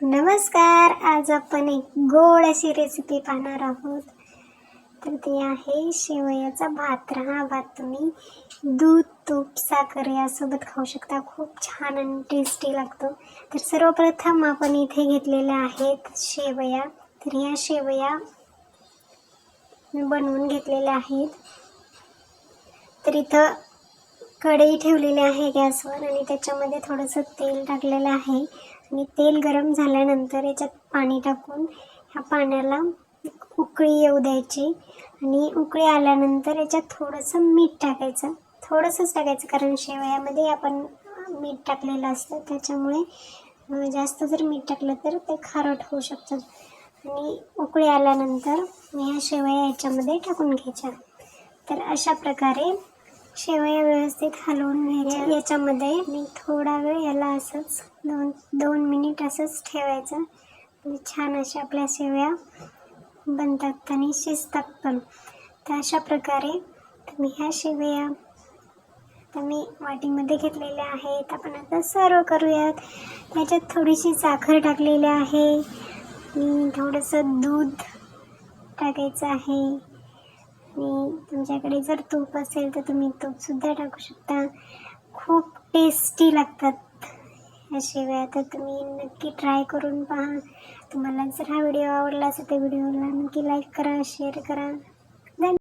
नमस्कार. आज आपण एक गोड अशी रेसिपी पाहणार आहोत. तर ती आहे शेवयाचा भात. हा भात तुम्ही दूध, तूप, साखर यासोबत खाऊ शकता. खूप छान आणि टेस्टी लागतो. तर सर्वप्रथम आपण इथे घेतलेल्या आहेत शेवया. तर या शेवया मी बनवून घेतलेल्या आहेत. तर इथं कढई ठेवलेली आहे गॅसवर आणि त्याच्यामध्ये थोडंसं तेल टाकलेलं आहे आणि तेल गरम झाल्यानंतर याच्यात पाणी टाकून ह्या पाण्याला उकळी येऊ द्यायची आणि उकळी आल्यानंतर याच्यात थोडंसं मीठ टाकायचं. थोडंसंच टाकायचं कारण शेवयामध्ये आपण मीठ टाकलेलं असतं, त्याच्यामुळे जास्त जर मीठ टाकलं तर ते खारट होऊ शकतं. आणि उकळी आल्यानंतर ह्या शेवया याच्यामध्ये टाकून घ्यायच्या. तर अशा प्रकारे शेवया व्यवस्थित हलवून घ्यायच्या. याच्यामध्ये मी थोडा वेळ याला असंच दोन मिनिट असंच ठेवायचं. म्हणजे छान अशा आपल्या शेवया बनतात आणि शिजतात पण. तर अशा प्रकारे तुम्ही ह्या शेवया मी वाटीमध्ये घेतलेल्या आहेत. आपण आता सर्व करूयात. त्याच्यात थोडीशी साखर टाकलेली आहे आणि थोडंसं दूध टाकायचं आहे आणि तुमच्याकडे जर तूप असेल तर तुम्ही तूपसुद्धा टाकू शकता. खूप टेस्टी लागतात ह्या शेवया. तर तुम्ही नक्की ट्राय करून पहा. तुम्हाला जर हा व्हिडिओ आवडला असेल तर व्हिडिओला नक्की लाईक करा, शेअर करा.